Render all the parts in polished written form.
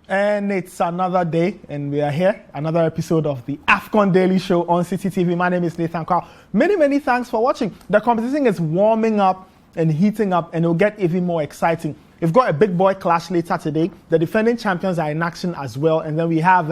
And it's another day, and we are here. Another episode of the AFCON Daily Show on Citi TV. My name is Nathan Carl. Many thanks for watching. The competition is warming up and heating up, and it'll get even more exciting. We've got a big boy clash later today. The defending champions are in action as well, and then we have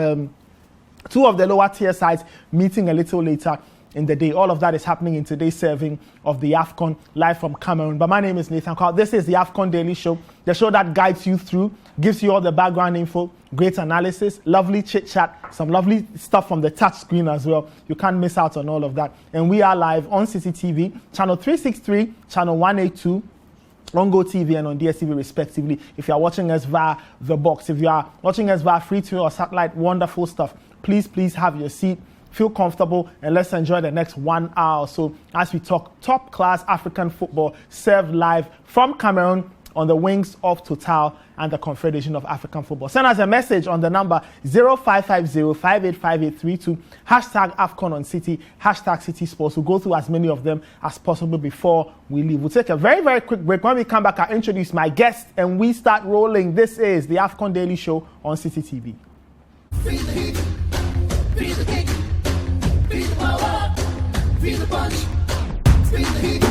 two of the lower tier sides meeting a little later in the day. All of that is happening in today's serving of the AFCON live from Cameroon. But my name is Nathan Carl. This is the AFCON Daily Show, the show that guides you through, gives you all the background info, great analysis, lovely chit-chat, some lovely stuff from the touch screen as well. You can't miss out on all of that. And we are live on Citi TV, channel 363, channel 182, on Go TV and on DSTV respectively. If you are watching us via the box, if you are watching us via free to or satellite, wonderful stuff. Please have your seat. Feel comfortable and let's enjoy the next 1 hour or so as we talk top-class African football served live from Cameroon on the wings of Total and the Confederation of African Football. Send us a message on the number 0550-585832, hashtag AFCON on Citi, hashtag Citi Sports. We'll go through as many of them as possible before we leave. We'll take a very quick break. When we come back, I'll introduce my guest and we start rolling. This is the AFCON Daily Show on Citi TV. Feel the heat, feel the kick. Feel the power, feel the punch, feel the heat,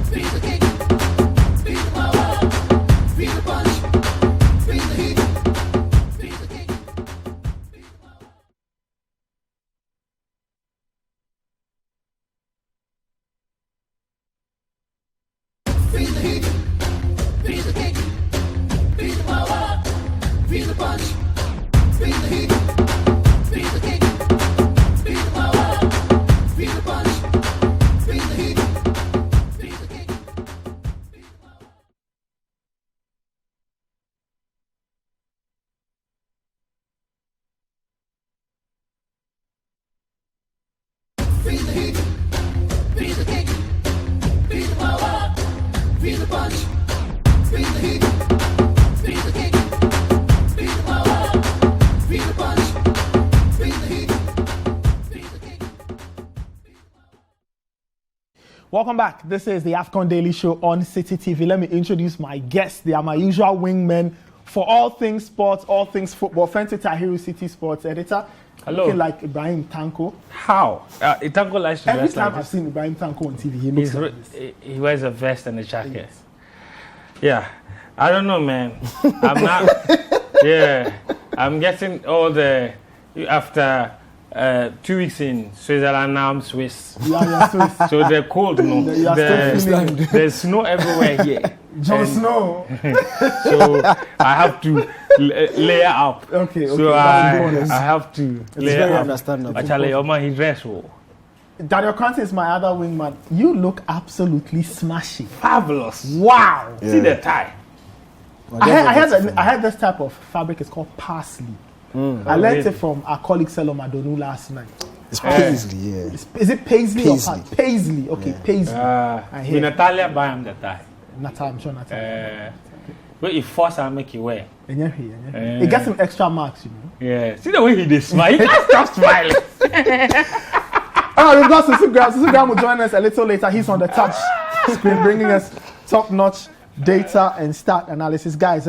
feel the kick, feel the power, feel the punch, feel the heat, feel the kick, feel the power. Feel the heat, feel the kick, feel the power, feel the punch, feel the heat, feel the kick. Feel the heat, feel the kick, feel the power, feel the punch, feel the heat, feel the kick, feel the power, feel the punch, feel the heat, feel the kick. Welcome back. This is the AFCON Daily Show on Citi TV. Let me introduce my guests. They are my usual wingmen for all things sports, all things football. Fenty Tahiru, Citi Sports editor. Hello. Looking like Ibrahim Tanko. How? Tanko likes to Every dress time like I've this. seen Ibrahim Tanko on TV, he looks like this. He wears a vest and a jacket. Yes. Yeah. I don't know, man. I'm not. Yeah. I'm getting all the. After 2 weeks in Switzerland, now I'm Swiss. Yeah, Swiss. So they're cold, no? You are still feeling There's snow everywhere here. Jon Snow. So I have to layer up. Okay. So I have to layer very up. understandable. Actually, Oma, he dress well. Daniel Kante is my other wingman. You look absolutely smashing. Fabulous. Wow. See the tie. I had this type of fabric. It's called parsley. I learned really? it from our colleague Selo Madonu last night. It's paisley, yeah. Is it paisley or Paisley. paisley? Okay, Yeah. paisley. I hear. With Natalia, buy him the tie. Natalia, I'm sure Natalia. But if force I make you wear. It gets him extra marks, you know. Yeah. See the way he did smile. He can't stop smiling. All right, we've got Susu Graham. Susu Graham will join us a little later. He's on the touch screen, bringing us top-notch data and stat analysis. Guys,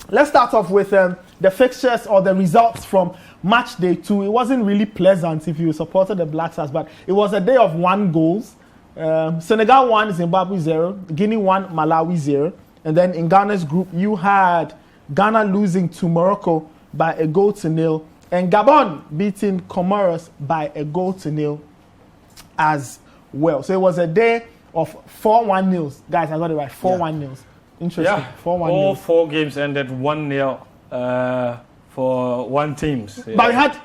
let's start off with the fixtures or the results from match day 2. It wasn't really pleasant if you supported the Black Stars, but it was a day of 1 goal. Senegal 1, Zimbabwe 0, Guinea 1, Malawi 0. And then in Ghana's group, you had Ghana losing to Morocco by 1-0, and Gabon beating Comoros by 1-0 as well. So it was a day of 4-1 nils. Guys, I got it right. 4-1 nils. Interesting. Yeah. 4-1 All nils. 4 games ended 1-0 for one teams. Yeah. But we had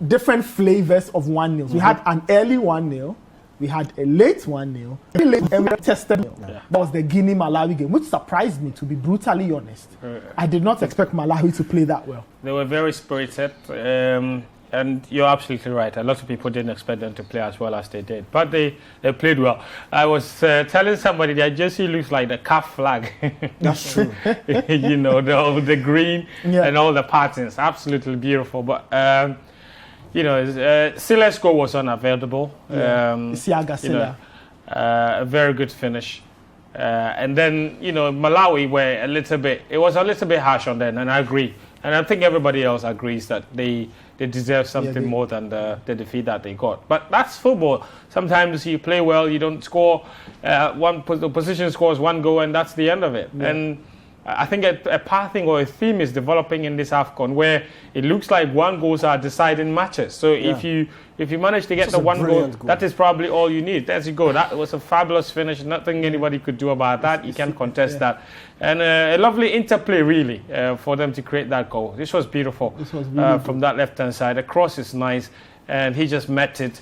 different flavors of 1 nils. We had an early 1-0. We had a late 1-0. Very late and we tested. Yeah. That was the Guinea-Malawi game, which surprised me, to be brutally honest. I did not expect Malawi to play that well. They were very spirited. And you're absolutely right. A lot of people didn't expect them to play as well as they did. But they played well. I was telling somebody their jersey looks like the CAF flag. That's true. You know, the green and all the patterns. Absolutely beautiful. But, Sila's goal was unavailable. Isiaga Sila. A very good finish. And then, Malawi were it was a little bit harsh on them, and I agree. And I think everybody else agrees that they deserve something more than the defeat that they got. But that's football. Sometimes you play well, you don't score. The opposition scores one goal, and that's the end of it. Yeah. And I think a pathing or a theme is developing in this AFCON where it looks like one goals are deciding matches. So if you manage to get the one goal, that is probably all you need. There you go. That was a fabulous finish. Nothing anybody could do about that. You can't contest that. And a lovely interplay, really, for them to create that goal. This was beautiful. From that left-hand side. The cross is nice, and he just met it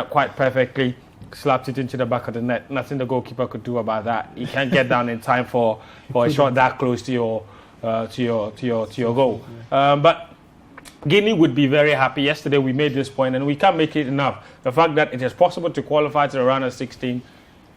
quite perfectly. Slapped it into the back of the net. Nothing the goalkeeper could do about that. He can't get down in time for a shot that close to your goal. But Guinea would be very happy. Yesterday we made this point, and we can't make it enough. The fact that it is possible to qualify to the round of 16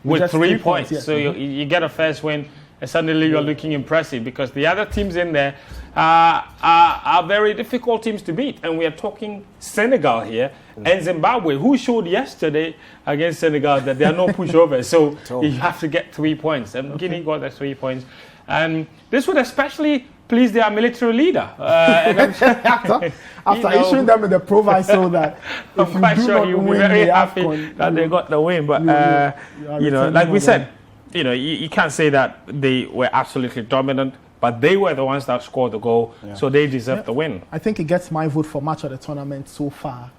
with 3 points. Yes. So you get a first win, and suddenly you're looking impressive, because the other teams in there are very difficult teams to beat. And we are talking Senegal here and Zimbabwe, who showed yesterday against Senegal that there are no pushovers. So you have to get 3 points. And Guinea got the 3 points. And this would especially please their military leader. After issuing them with the proviso that I'm quite sure you'll be very happy that they got the win. But, like we said, you can't say that they were absolutely dominant, but they were the ones that scored the goal, so they deserve the win. I think it gets my vote for match of the tournament so far.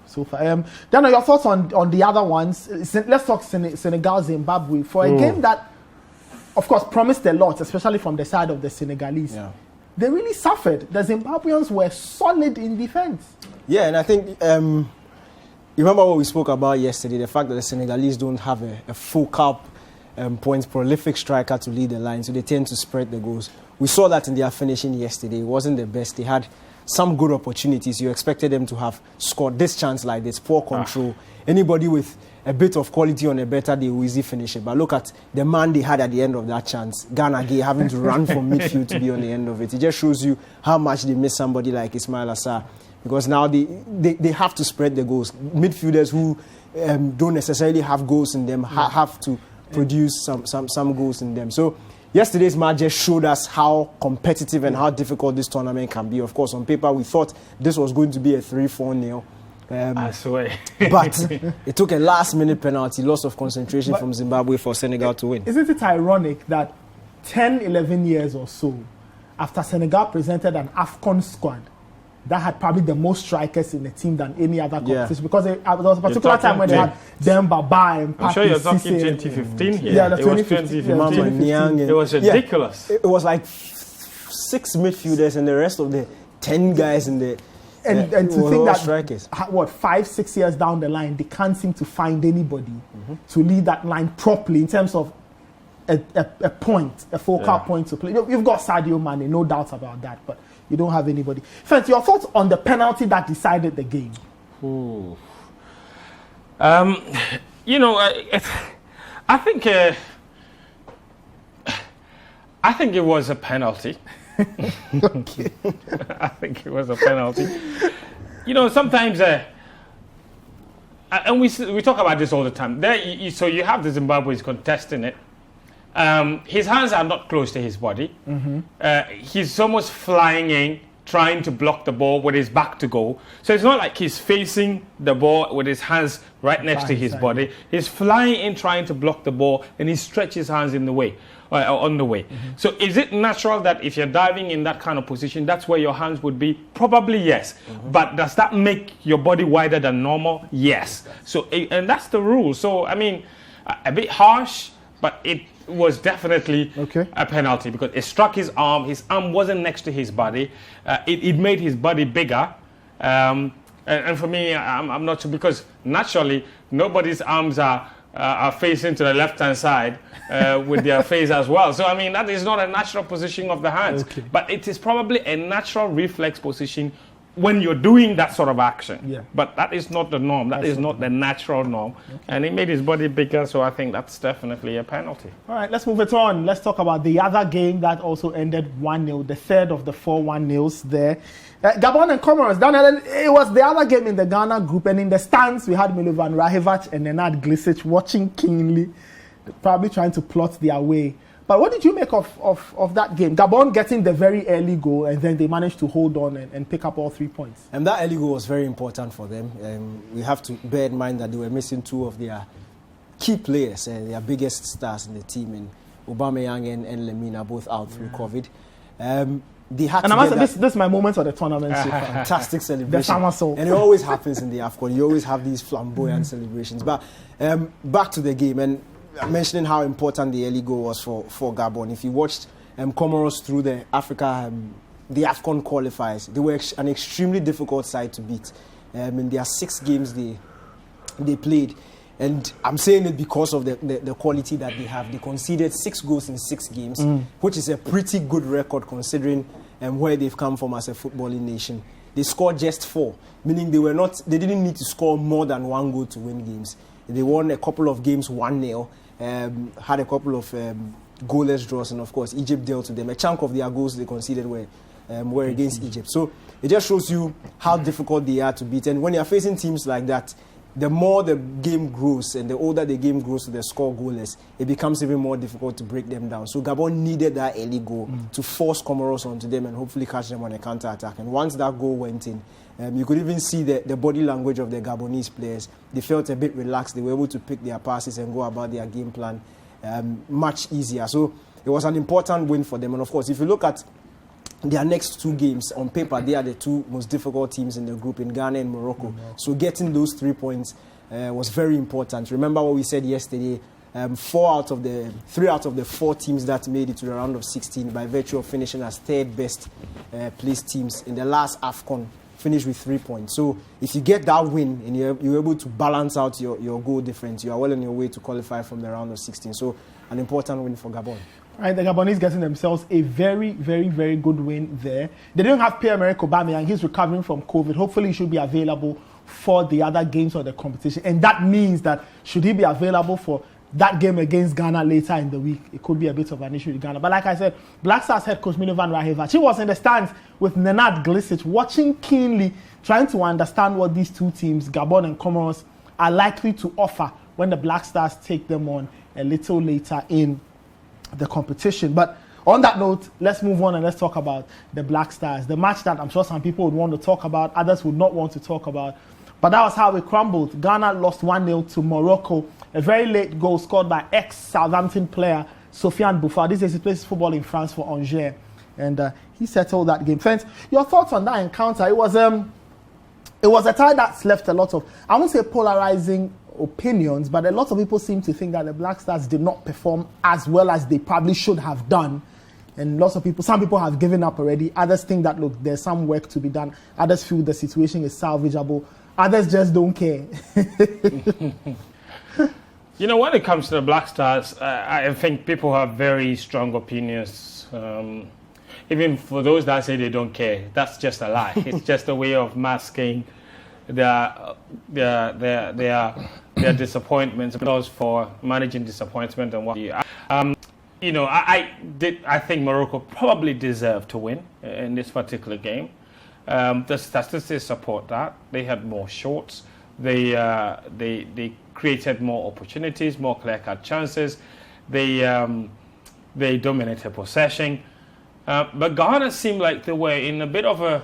So far. Daniel, your thoughts on the other ones? Let's talk Senegal, Zimbabwe. For a game that, of course, promised a lot, especially from the side of the Senegalese. Yeah. They really suffered. The Zimbabweans were solid in defense. Yeah, and I think, you remember what we spoke about yesterday, the fact that the Senegalese don't have a focal points prolific striker to lead the line, so they tend to spread the goals. We saw that in their finishing yesterday. It wasn't the best. They had some good opportunities. You expected them to have scored this chance like this. Poor control. Anybody with a bit of quality on a better day will easily finish it. But look at the man they had at the end of that chance. Ghana Gay having to run from midfield to be on the end of it. It just shows you how much they miss somebody like Ismail Assar. Because now they have to spread the goals. Midfielders who don't necessarily have goals in them have to produce some goals in them. So yesterday's match just showed us how competitive and how difficult this tournament can be. Of course, on paper, we thought this was going to be a 3-4-0. I swear. But it took a last-minute penalty, loss of concentration from Zimbabwe for Senegal to win. Isn't it ironic that 10, 11 years or so after Senegal presented an AFCON squad that had probably the most strikers in the team than any other competition, because there was a particular time when they had Demba Ba and I'm sure you're talking 2015 here. Yeah, it was 2015. It was ridiculous. It was like 6 midfielders and the rest of the 10 guys in the... And to think that, strikers. 5-6 years down the line, they can't seem to find anybody to lead that line properly in terms of a focal point to play. You've got Sadio Mane, no doubt about that, but you don't have anybody. Friends, your thoughts on the penalty that decided the game? I think it was a penalty. Okay. I think it was a penalty. Sometimes, and we talk about this all the time. So you have the Zimbabweans contesting it. His hands are not close to his body. He's almost flying in, trying to block the ball with his back to goal. So it's not like he's facing the ball with his hands right next to his body. He's flying in, trying to block the ball, and he stretches his hands in the way. On the way. So is it natural that if you're diving in that kind of position, that's where your hands would be? Probably yes. But does that make your body wider than normal? Yes. So, and that's the rule. So, I mean, a bit harsh, but it was definitely a penalty because it struck his arm. His arm wasn't next to his body. It made his body bigger. And for me, I'm not sure, because naturally, nobody's arms are facing to the left-hand side with their face as well. So, I mean, that is not a natural position of the hands. But it is probably a natural reflex position when you're doing that sort of action. But that is not the norm. That is not the natural norm. And it made his body bigger, so I think that's definitely a penalty. All right, let's move it on. Let's talk about the other game that also ended 1-0, the third of the 4 1-0s there. Gabon and Comoros. It was the other game in the Ghana group, and in the stands we had Milovan Rajevac and Nenad Glisic watching keenly, probably trying to plot their way But what did you make of that game? Gabon getting the very early goal, and then they managed to hold on and pick up all 3 points. And that early goal was very important for them. We have to bear in mind that they were missing 2 of their key players, their biggest stars in the team, and Aubameyang and Lemina both out through COVID. They had and to I must get say, this is my moment of the tournament so far. fantastic The celebration. somersault. And it always happens in the AFCON. You always have these flamboyant celebrations. But back to the game, and mentioning how important the early goal was for Gabon. If you watched Comoros through the the AFCON qualifiers, they were an extremely difficult side to beat. In their 6 games they played. And I'm saying it because of the quality that they have. They conceded 6 goals in 6 games, which is a pretty good record considering where they've come from as a footballing nation. They scored just 4, meaning they didn't need to score more than 1 goal to win games. They won a couple of games 1-0, had a couple of goalless draws, and of course Egypt dealt with them. A chunk of their goals they conceded were against Egypt. So it just shows you how difficult they are to beat. And when you're facing teams like that, the more the game grows and the older the game grows to the score goalless, it becomes even more difficult to break them down. So Gabon needed that early goal to force Comoros onto them and hopefully catch them on a counter-attack. And once that goal went in, you could even see the body language of the Gabonese players. They felt a bit relaxed. They were able to pick their passes and go about their game plan much easier. So it was an important win for them. And of course, if you look at their next 2 games, on paper, they are the 2 most difficult teams in the group, in Ghana and Morocco. So getting those 3 points was very important. Remember what we said yesterday, 3 out of the 4 teams that made it to the round of 16 by virtue of finishing as 3rd best placed teams in the last AFCON finished with 3 points. So if you get that win and you're able to balance out your goal difference, you are well on your way to qualify from the round of 16. So an important win for Gabon. Right, the Gabonese getting themselves a very, very, very good win there. They don't have Pierre-Emerick Aubameyang. He's recovering from COVID. Hopefully he should be available for the other games of the competition. And that means that should he be available for that game against Ghana later in the week, it could be a bit of an issue with Ghana. But like I said, Black Stars head coach Milovan Rahevac, he was in the stands with Nenad Glisic, watching keenly, trying to understand what these 2 teams, Gabon and Comoros, are likely to offer when the Black Stars take them on a little later in the competition. But on that note, let's move on and let's talk about the Black Stars. The match that I'm sure some people would want to talk about, others would not want to talk about. But that was how it crumbled. Ghana lost 1-0 to Morocco. A very late goal scored by ex-Southampton player Sofiane Bouffa. This is he plays football in France for Angers. And he settled that game. Friends, your thoughts on that encounter? It was a tie that's left a lot of, I won't say polarizing opinions, but a lot of people seem to think that the Black Stars did not perform as well as they probably should have done. And some people have given up already. Others think that, look, there's some work to be done. Others feel the situation is salvageable. Others just don't care. You know, when it comes to the Black Stars, I think people have very strong opinions. Even for those that say they don't care, that's just a lie. It's just a way of masking their disappointments, because for managing disappointment and what you. You know, I think Morocco probably deserved to win in this particular game. The statistics support that. They had more shots. They created more opportunities, more clear-cut chances. They dominated possession. But Ghana seemed like they were in a bit of a...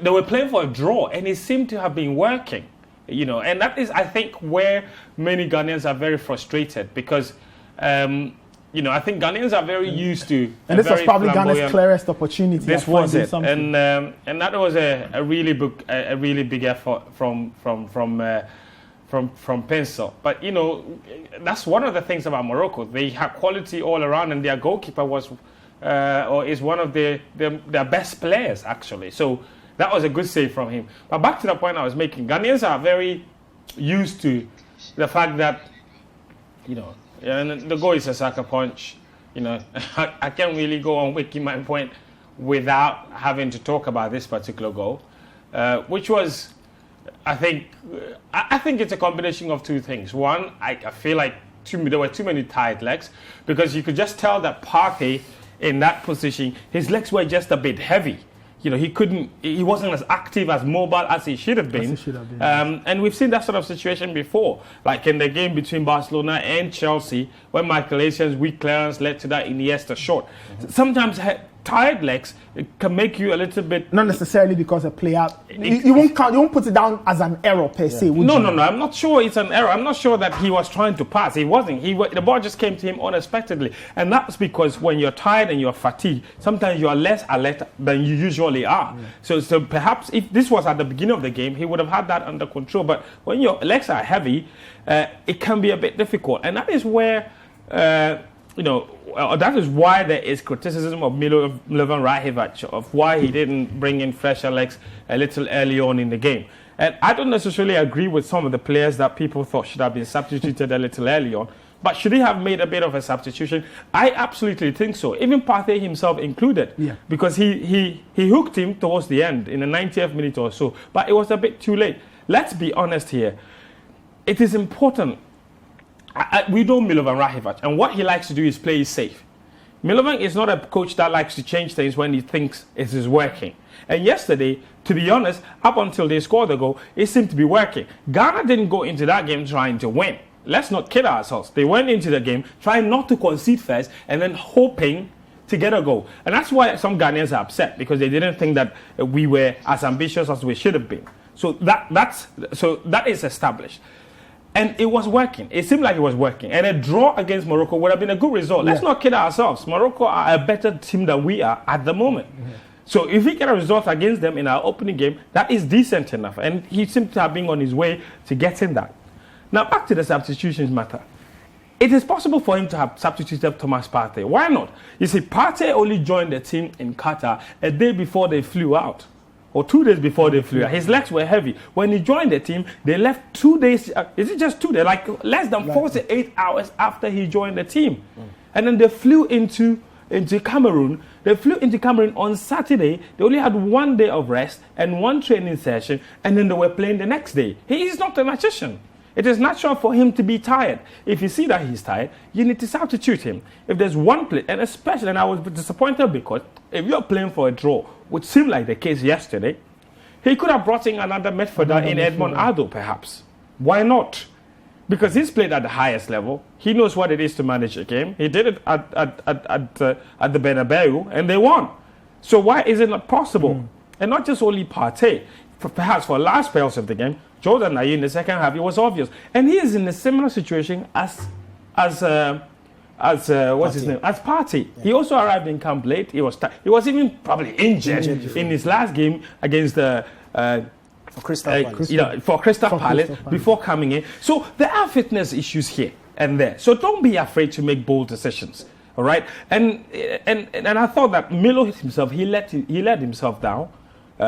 They were playing for a draw, and it seemed to have been working. You know, and that is, I think, where many Ghanaians are very frustrated, because... you know, I think Ghanaians are very used to. And this was probably Ghana's clearest opportunity. This was it, and that was a really big effort from Pencil. But you know, that's one of the things about Morocco. They have quality all around, and their goalkeeper was or is one of their best players actually. So that was a good save from him. But back to the point I was making, Ghanaians are very used to the fact that, you know. And the goal is a sucker punch. You know, I can't really go on making my point without having to talk about this particular goal, which was, I think it's a combination of 2 things. One, I feel like there were too many tight legs, because you could just tell that Partey in that position, his legs were just a bit heavy. he wasn't as active, as mobile as he should have been. And we've seen that sort of situation before, like in the game between Barcelona and Chelsea, when Michael Asian's weak clearance led to that Iniesta shot. Sometimes tired legs can make you a little bit... Not necessarily because a player... You won't put it down as an error per se, would you? No. I'm not sure it's an error. I'm not sure that he was trying to pass. He wasn't. The ball just came to him unexpectedly. And that's because when you're tired and you're fatigued, sometimes you are less alert than you usually are. So perhaps if this was at the beginning of the game, he would have had that under control. But when your legs are heavy, it can be a bit difficult. And that is where... that is why there is criticism of Milovan Rajevac, of why he didn't bring in fresher legs a little early on in the game. And I don't necessarily agree with some of the players that people thought should have been substituted a little early on. But should he have made a bit of a substitution? I absolutely think so. Even Partey himself included. Yeah. Because he hooked him towards the end in the 90th minute or so. But it was a bit too late. Let's be honest here. It is important. We know Milovan Rajevac, and what he likes to do is play it safe. Milovan is not a coach that likes to change things when he thinks it is working. And yesterday, to be honest, up until they scored the goal, it seemed to be working. Ghana didn't go into that game trying to win. Let's not kid ourselves. They went into the game trying not to concede first and then hoping to get a goal. And that's why some Ghanaians are upset, because they didn't think that we were as ambitious as we should have been. So that is established. And it was working. It seemed like it was working. And a draw against Morocco would have been a good result. Let's not kid ourselves. Morocco are a better team than we are at the moment. So if we get a result against them in our opening game, that is decent enough. And he seemed to have been on his way to getting that. Now, back to the substitutions matter. It is possible for him to have substituted Thomas Partey. Why not? You see, Partey only joined the team in Qatar a day before they flew out. Or 2 days before they flew out. His legs were heavy. When he joined the team, they left 2 days. Is it just 2 days? Like less than 48 hours after he joined the team. And then they flew into Cameroon. They flew into Cameroon on Saturday. They only had 1 day of rest and 1 training session. And then they were playing the next day. He is not a magician. It is natural for him to be tired. If you see that he's tired, you need to substitute him. If there's one play, and especially, and I was disappointed because if you're playing for a draw, which seemed like the case yesterday, he could have brought in another midfielder in Edmond Ado, perhaps. Why not? Because he's played at the highest level. He knows what it is to manage a game. He did it at the Bernabeu, and they won. So why is it not possible? And not just only Partey. Perhaps for last spells of the game, Jordan Ayew in the second half, it was obvious. And he is in a similar situation as what's his name? As Partey. Yeah. He also arrived in camp late. He was even probably injured in his last game against the for Crystal Palace before coming in. So there are fitness issues here and there. So don't be afraid to make bold decisions. All right? And I thought that Milo himself, he let himself down.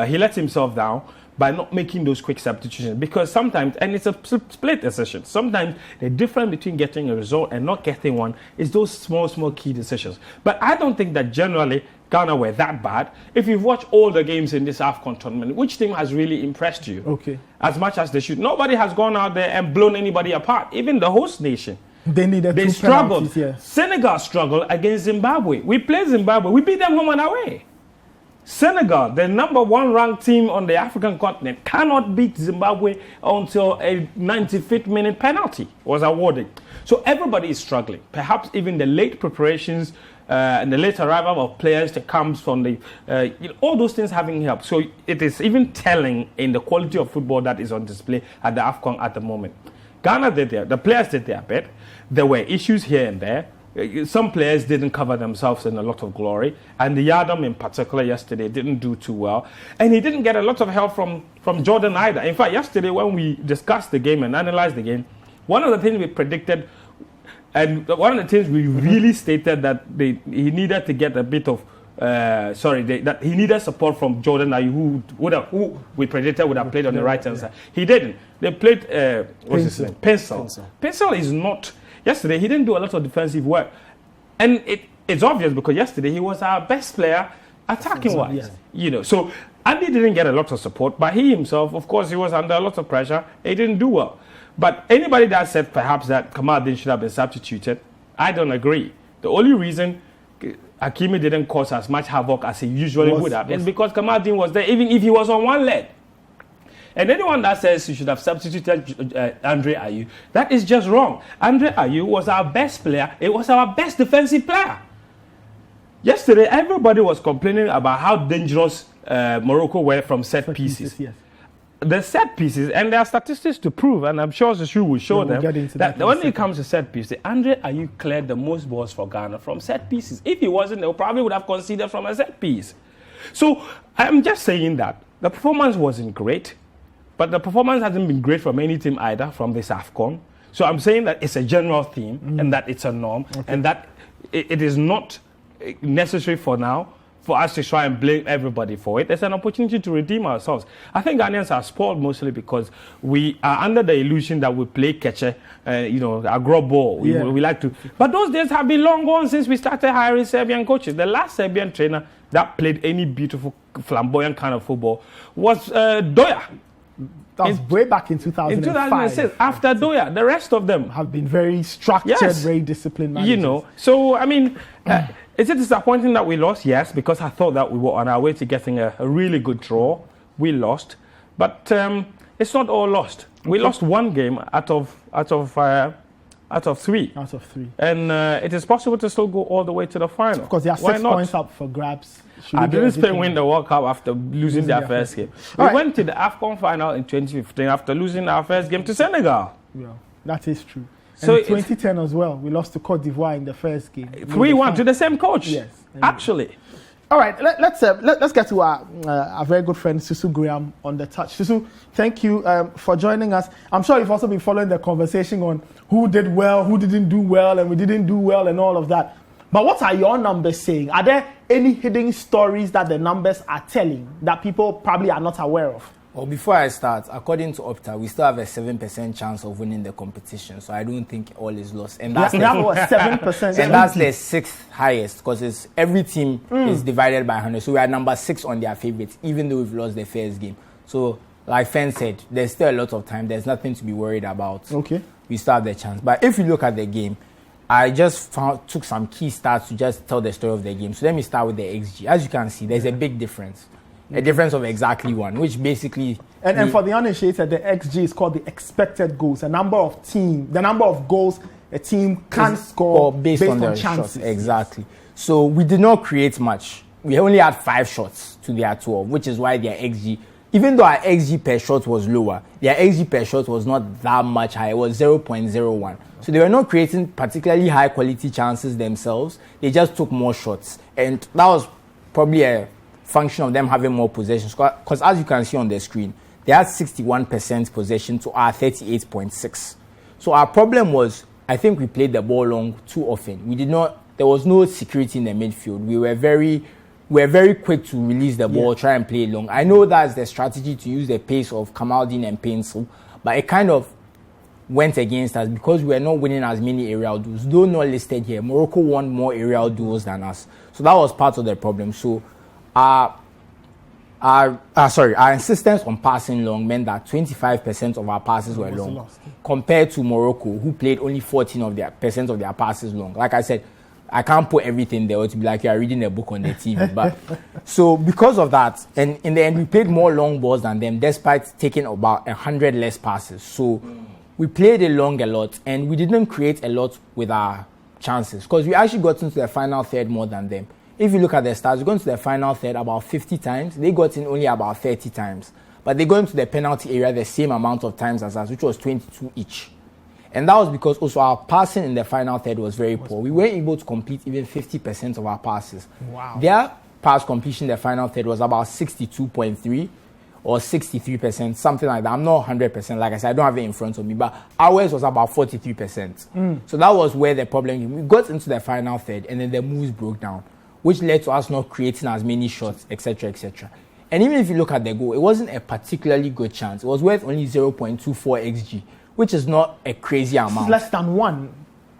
He let himself down by not making those quick substitutions, because sometimes, and it's a split decision, sometimes the difference between getting a result and not getting one is those small key decisions. But I don't think that generally Ghana were that bad. If you've watched all the games in this AFCON tournament, which team has really impressed you? Okay. As much as they should. Nobody has gone out there and blown anybody apart, even the host nation. They struggled. Yeah. Senegal struggled against Zimbabwe. We played Zimbabwe. We beat them home and away. Senegal, the number 1 ranked team on the African continent, cannot beat Zimbabwe until a 95th minute penalty was awarded. So everybody is struggling. Perhaps even the late preparations and the late arrival of players that comes from the all those things having helped. So it is even telling in the quality of football that is on display at the AFCON at the moment. Ghana the players did their bit. There were issues here and there. Some players didn't cover themselves in a lot of glory, and the Yadam in particular yesterday didn't do too well, and he didn't get a lot of help from Jordan either. In fact, yesterday when we discussed the game and analyzed the game, one of the things we predicted, and one of the things we really stated that he needed to get a bit of that he needed support from Jordan Ayew, who we predicted would have played on the right hand side. He didn't. They played what's his name? Pencil is not. Yesterday, he didn't do a lot of defensive work. And it's obvious because yesterday he was our best player attacking-wise. Yeah. So Andy didn't get a lot of support, but he himself, of course, he was under a lot of pressure. He didn't do well. But anybody that said perhaps that Kamaldeen should have been substituted, I don't agree. The only reason Hakimi didn't cause as much havoc as he usually would have. And because Kamaldeen was there, even if he was on one leg. And anyone that says you should have substituted Andre Ayew, that is just wrong. Andre Ayew was our best player. It was our best defensive player. Yesterday, everybody was complaining about how dangerous Morocco were from set pieces. Yes. The set pieces, and there are statistics to prove, and I'm sure Shu will show them, that when it comes to set pieces, Andre Ayew cleared the most balls for Ghana from set pieces. If he wasn't, they probably would have conceded from a set piece. So I'm just saying that the performance wasn't great, but the performance hasn't been great from any team either from this AFCON. So I'm saying that it's a general theme and that it's a norm and that it is not necessary for now for us to try and blame everybody for it. There's an opportunity to redeem ourselves. I think Ghanaians are spoiled mostly because we are under the illusion that we play catcher, a grub ball. We like to. But those days have been long gone since we started hiring Serbian coaches. The last Serbian trainer that played any beautiful, flamboyant kind of football was Doya. That was way back in 2005. In 2006, after Doya, the rest of them have been very structured, very disciplined managers. So, I mean, is it disappointing that we lost? Yes, because I thought that we were on our way to getting a really good draw. We lost. But it's not all lost. We lost one game out of 3. Out of 3. And it is possible to still go all the way to the final. Of course, there are 6 points up for grabs. Didn't Spain win the World Cup after losing their first game? We went to the AFCON final in 2015 after losing our first game to Senegal. Yeah, that is true. So in 2010 as well, we lost to Cote d'Ivoire in the first game. 3-1 to the same coach. Yes. Actually. All right, let's get to our very good friend Susu Graham on the touch. Susu, thank you for joining us. I'm sure you've also been following the conversation on who did well, who didn't do well, and we didn't do well, and all of that. But what are your numbers saying? Are there any hidden stories that the numbers are telling that people probably are not aware of? Well, before I start, according to Opta, we still have a 7% chance of winning the competition. So I don't think all is lost. And that's 7%. And that's the 6th highest because every team is divided by 100. So we are number 6 on their favorites, even though we've lost the first game. So like Fen said, there's still a lot of time. There's nothing to be worried about. Okay. We still have the chance. But if you look at the game, I just took some key stats to just tell the story of the game. So let me start with the XG. As you can see, there's a big difference. A difference of exactly 1, which basically... And for the uninitiated, the XG is called the expected goals. The number of goals a team can score based on their chances. Shots. Exactly. So we did not create much. We only had 5 shots to their 12, which is why their XG... Even though our XG per shot was lower, their XG per shot was not that much high. It was 0.01. So they were not creating particularly high quality chances themselves. They just took more shots. And that was probably a function of them having more possessions. Because as you can see on the screen, they had 61% possession to our 38.6. So our problem was, I think we played the ball long too often. There was no security in the midfield. We were very quick to release the ball, try and play long. I know that's the strategy to use the pace of Kamaldeen and Pencil, but it kind of went against us because we were not winning as many aerial duels. Though not listed here, Morocco won more aerial duels than us. So that was part of the problem. So our insistence on passing long meant that 25% of our passes were long, compared to Morocco, who played only 14% of their passes long. Like I said, I can't put everything there to be like you are reading a book on the TV. But so because of that, and in the end, we played more long balls than them, despite taking about 100 less passes. So we played it long a lot, and we didn't create a lot with our chances because we actually got into the final third more than them. If you look at the stats, we got into the final third about 50 times. They got in only about 30 times. But they got into the penalty area the same amount of times as us, which was 22 each. And that was because also our passing in the final third was very poor. We weren't able to complete even 50% of our passes. Wow. Their pass completion in the final third was about 62.3 or 63%, something like that. I'm not 100%, like I said, I don't have it in front of me, but ours was about 43%. So that was where the problem came. We got into the final third, and then the moves broke down, which led to us not creating as many shots, etc., etc. And even if you look at the goal, it wasn't a particularly good chance. It was worth only 0.24 xg, which is not a crazy amount. Less than 1.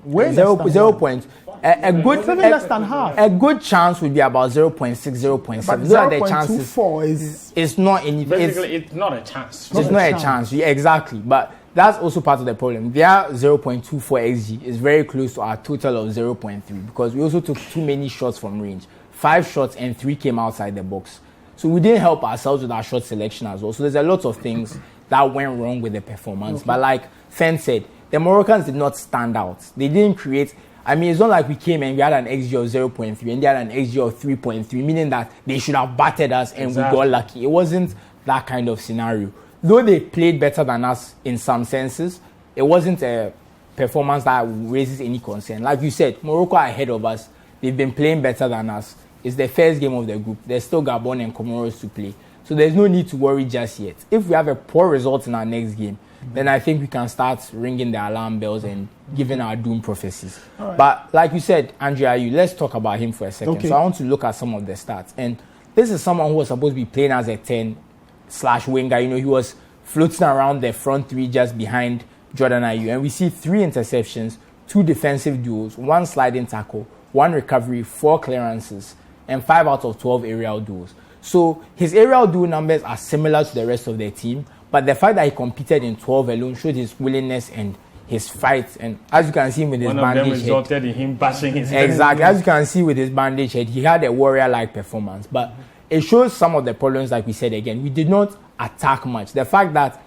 Where 0.0. Less than half. A good chance would be about 0.6, 0.7. But those are the chances. 0.24 is... It's not anything. Basically, it's not a chance. It's not a chance. Yeah, exactly. But that's also part of the problem. Their 0.24 xg is very close to our total of 0.3 because we also took too many shots from range. 5 shots and 3 came outside the box. So we didn't help ourselves with our shot selection as well. So there's a lot of things that went wrong with the performance. But like Fen said, the Moroccans did not stand out. They didn't create. I mean, it's not like we came and we had an XG of 0.3 and they had an XG of 3.3, meaning that they should have battered us and we got lucky. It wasn't that kind of scenario. Though they played better than us in some senses, it wasn't a performance that raises any concern. Like you said, Morocco are ahead of us. They've been playing better than us. It's the first game of the group. There's still Gabon and Comoros to play. So there's no need to worry just yet. If we have a poor result in our next game, then I think we can start ringing the alarm bells and giving our doom prophecies. Right. But like you said, Andrea, let's talk about him for a second. Okay. So I want to look at some of the stats. And this is someone who was supposed to be playing as a 10/winger. You know, he was floating around the front three just behind Jordan Ayew. And we see 3 interceptions, 2 defensive duels, 1 sliding tackle, 1 recovery, 4 clearances, and 5 out of 12 aerial duels. So his aerial duel numbers are similar to the rest of their team, but the fact that he competed in 12 alone showed his willingness and his fight. And as you can see with his bandage head, one of them resulted in him bashing his head. Exactly. As you can see with his bandage head, he had a warrior-like performance. But it shows some of the problems, like we said again. We did not attack much. The fact that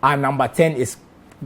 our number 10 is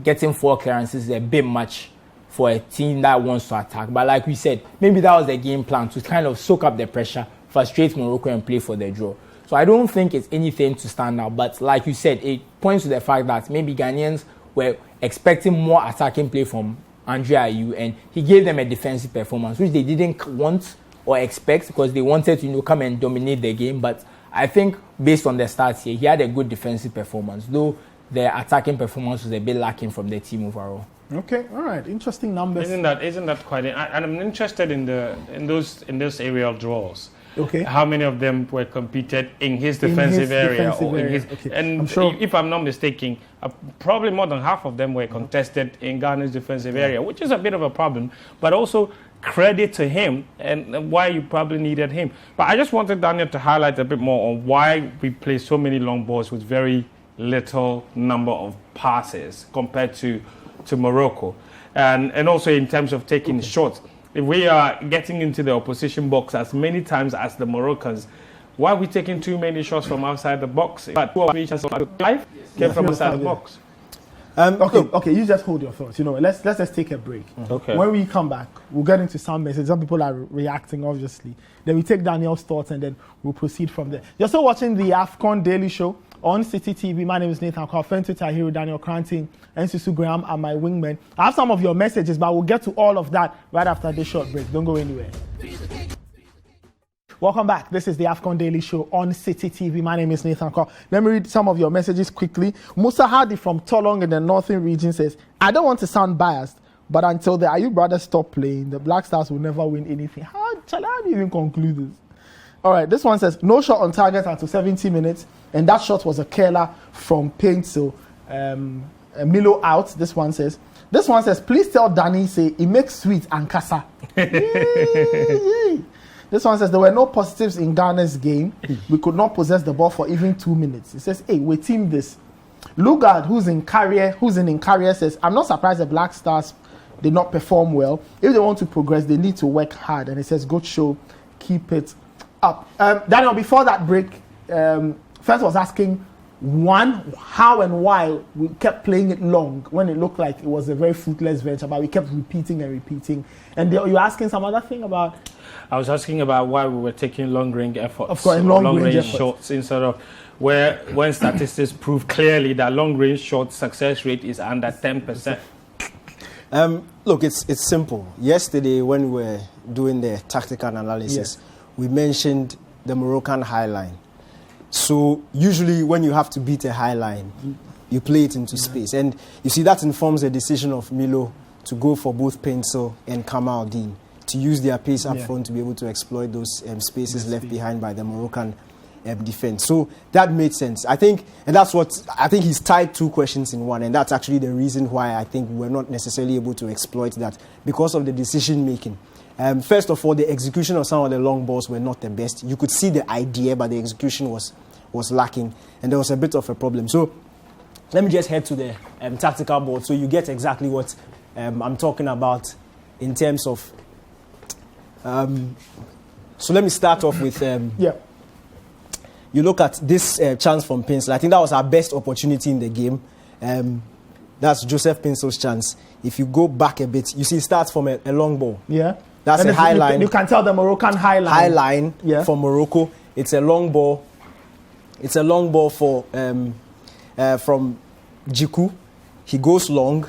getting 4 clearances is a bit much for a team that wants to attack. But like we said, maybe that was the game plan, to kind of soak up the pressure, frustrate Morocco and play for the draw. So I don't think it's anything to stand out. But like you said, it points to the fact that maybe Ghanaians were expecting more attacking play from Andrea Ayew, and he gave them a defensive performance, which they didn't want or expect because they wanted to come and dominate the game. But I think based on the stats here, he had a good defensive performance, though the attacking performance was a bit lacking from the team overall. Okay, all right, interesting numbers. Isn't that quite? And I'm interested in those aerial draws. Okay. How many of them were competed in his defensive area? Okay. And I'm sure, if I'm not mistaken, probably more than half of them were contested in Ghana's defensive area, which is a bit of a problem. But also credit to him and why you probably needed him. But I just wanted Daniel to highlight a bit more on why we play so many long balls with very little number of passes compared to Morocco, and also in terms of taking shots. If we are getting into the opposition box as many times as the Moroccans, why are we taking too many shots from outside the box? But 5 came from outside the box. Okay, you just hold your thoughts. Let's just take a break. Okay. When we come back, we'll get into some messages. Some people are reacting, obviously. Then we take Daniel's thoughts and then we'll proceed from there. You're still watching the AFCON Daily Show on Citi TV. My name is Nathan Kwao. Fentu Tahiru, Daniel Cranting, and Susu Graham are my wingmen. I have some of your messages, but we'll get to all of that right after this short break. Don't go anywhere. Welcome back. This is the AFCON Daily Show on Citi TV. My name is Nathan Kwao. Let me read some of your messages quickly. Musa Hadi from Tolong in the Northern region says, I don't want to sound biased, but until the Ayew brothers stop playing, the Black Stars will never win anything. How do you even conclude this? All right, this one says, no shot on target until 70 minutes, and that shot was a killer from paint, so Milo out. This one says, please tell Danny, say, he makes sweet and kasa. This one says, there were no positives in Ghana's game. We could not possess the ball for even 2 minutes. It says, hey, we team this. Lugard, who's in Carrier, says, I'm not surprised the Black Stars did not perform well. If they want to progress, they need to work hard. And it says, good show, keep it up. Daniel, before that break, first was asking how and why we kept playing it long when it looked like it was a very fruitless venture, but we kept repeating. And you're asking some other thing about? I was asking about why we were taking long-range efforts. Of course, long-range shots instead of when statistics prove clearly that long-range shot success rate is under 10%. Look, it's simple. Yesterday, when we were doing the tactical analysis, we mentioned the Moroccan high line. So usually when you have to beat a high line, you play it into space. And you see that informs the decision of Milo to go for both Pencil and Kamal Dean, to use their pace up front to be able to exploit those spaces left behind by the Moroccan defense. So that made sense. I think he's tied 2 questions in one, and that's actually the reason why I think we're not necessarily able to exploit that, because of the decision making. First of all, the execution of some of the long balls were not the best. You could see the idea, but the execution was lacking, and there was a bit of a problem. So let me just head to the tactical board so you get exactly what I'm talking about in terms of. So let me start off with. You look at this chance from Pinsel. I think that was our best opportunity in the game. That's Joseph Pinsel's chance. If you go back a bit, you see it starts from a long ball. Yeah. That's And a high line. You can tell the Moroccan high line. High line Yeah. for Morocco. It's a long ball. It's a long ball for from Jiku. He goes long.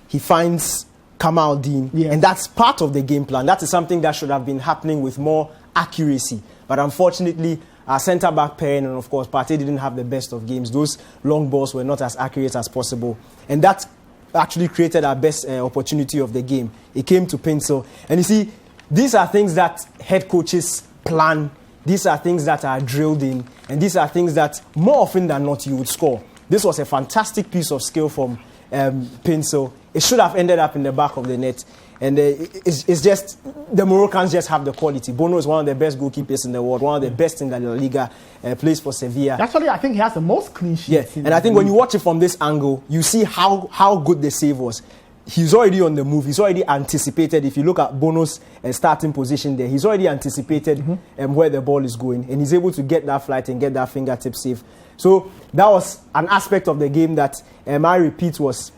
He finds Kamaldeen. Yes. And that's part of the game plan. That is something that should have been happening with more accuracy. But unfortunately, our centre-back pair and, of course, Partey didn't have the best of games. Those long balls were not as accurate as possible. And that actually created our best opportunity of the game. It came to Pinsel. And you see, these are things that head coaches plan. These are things that are drilled in. And these are things that, more often than not, you would score. This was a fantastic piece of skill from Pinsel. It should have ended up in the back of the net. And it's just, the Moroccans just have the quality. Bono is one of the best goalkeepers in the world, one of the best in the La Liga, plays for Sevilla. Actually, I think he has the most clean sheets. Yeah, and I think when you watch it from this angle, you see how good the save was. He's already on the move. He's already anticipated. If you look at Bono's starting position there, he's already anticipated where the ball is going. And he's able to get that flight and get that fingertip save. So that was an aspect of the game that, I repeat, was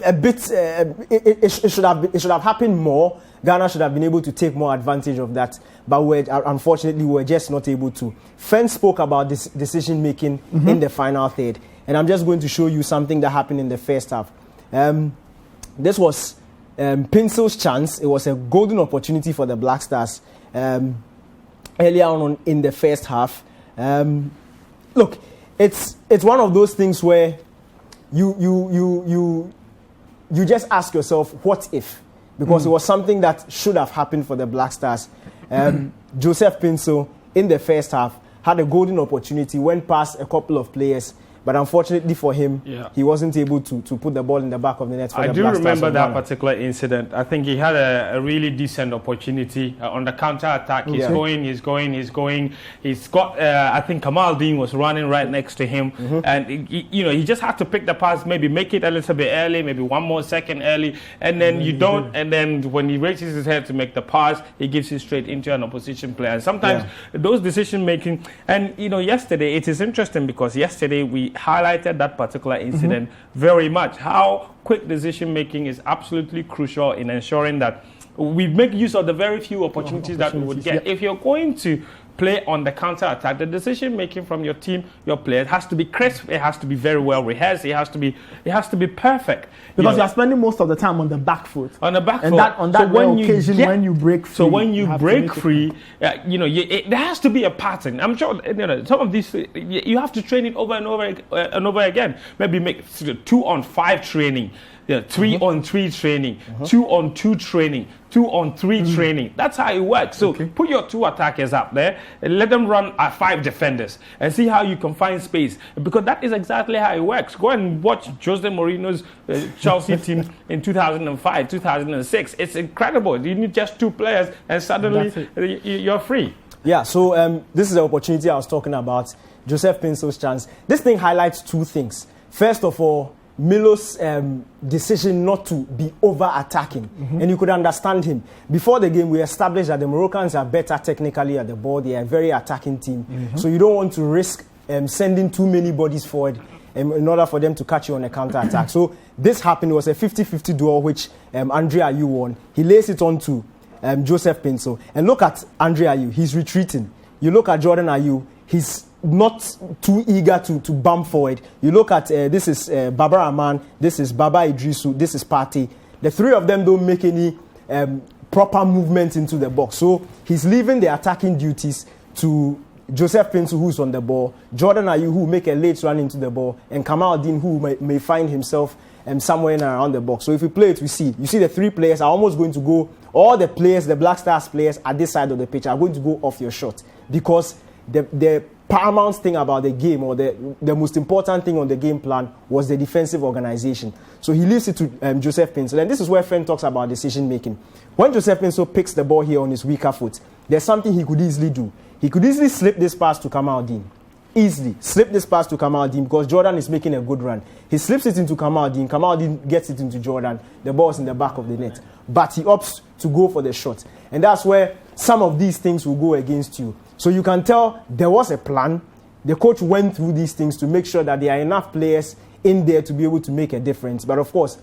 a bit, it should have happened more. Ghana should have been able to take more advantage of that, but unfortunately we were just not able to. Fen spoke about this decision making in the final third, and I'm just going to show you something that happened in the first half. This was Pinsel's chance. It was a golden opportunity for the Black Stars earlier on in the first half. Look, it's one of those things where you just ask yourself, what if? Because it was something that should have happened for the Black Stars. Joseph Pinsel, in the first half, had a golden opportunity, went past a couple of players, but unfortunately for him, he wasn't able to put the ball in the back of the net for the Black Stars. I do remember that particular incident. I think he had a really decent opportunity on the counter-attack. He's going. He's got, I think Kamaldeen was running right next to him. And, he just had to pick the pass, maybe make it a little bit early, maybe 1 more second early. And then you don't. And then when he raises his head to make the pass, he gives it straight into an opposition player. And sometimes those decision-making, and, yesterday, it is interesting because yesterday we highlighted that particular incident very much. How quick decision making is absolutely crucial in ensuring that we make use of the very few opportunities that we would get. If you're going to play on the counter attack, the decision making from your team, your players, has to be crisp. It has to be very well rehearsed. It has to be perfect. Because you are spending most of the time on the back foot. On the back foot. And on that occasion, when you break free. So when you break free, there has to be a pattern. I'm sure some of these you have to train it over and over again. Maybe make 2-on-5 training. 3-on-3 training, 2-on-2 training, 2-on-3 training. That's how it works. So put your 2 attackers up there and let them run at 5 defenders and see how you can find space. Because that is exactly how it works. Go and watch Jose Mourinho's Chelsea team in 2005, 2006. It's incredible. You need just 2 players and suddenly you're free. Yeah, so this is the opportunity I was talking about. Joseph Pinsel's chance. This thing highlights 2 things. First of all, Milo's decision not to be over-attacking. And you could understand him. Before the game, we established that the Moroccans are better technically at the ball. They are a very attacking team. So you don't want to risk sending too many bodies forward in order for them to catch you on a counter-attack. So this happened. It was a 50-50 duel, which Andre Ayew won. He lays it on to Joseph Pinsel. And look at Andre Ayew. He's retreating. You look at Jordan Ayew. He's not too eager to bump forward. You look at this is Baba Rahman, this is Baba Idrisu, this is Partey. The 3 of them don't make any proper movement into the box. So he's leaving the attacking duties to Joseph Pinsel, who's on the ball, Jordan Ayew, who make a late run into the ball, and Kamaldeen, who may find himself somewhere in and around the box. So if we play it, you see the 3 players are almost going to go, all the players, the Black Stars players at this side of the pitch are going to go off your shot, because the paramount thing about the game, or the most important thing on the game plan, was the defensive organization. So he leaves it to Joseph Pinsel. And this is where Fen talks about decision making. When Joseph Pinsel picks the ball here on his weaker foot, there's something he could easily do. He could easily slip this pass to Kamaldeen. easily slip this pass to Kamaldeen because Jordan is making a good run. He slips it into Kamaldeen. Kamaldeen gets it into Jordan. The ball's in the back of the net. But he opts to go for the shot. And that's where some of these things will go against you. So you can tell there was a plan. The coach went through these things to make sure that there are enough players in there to be able to make a difference. But of course,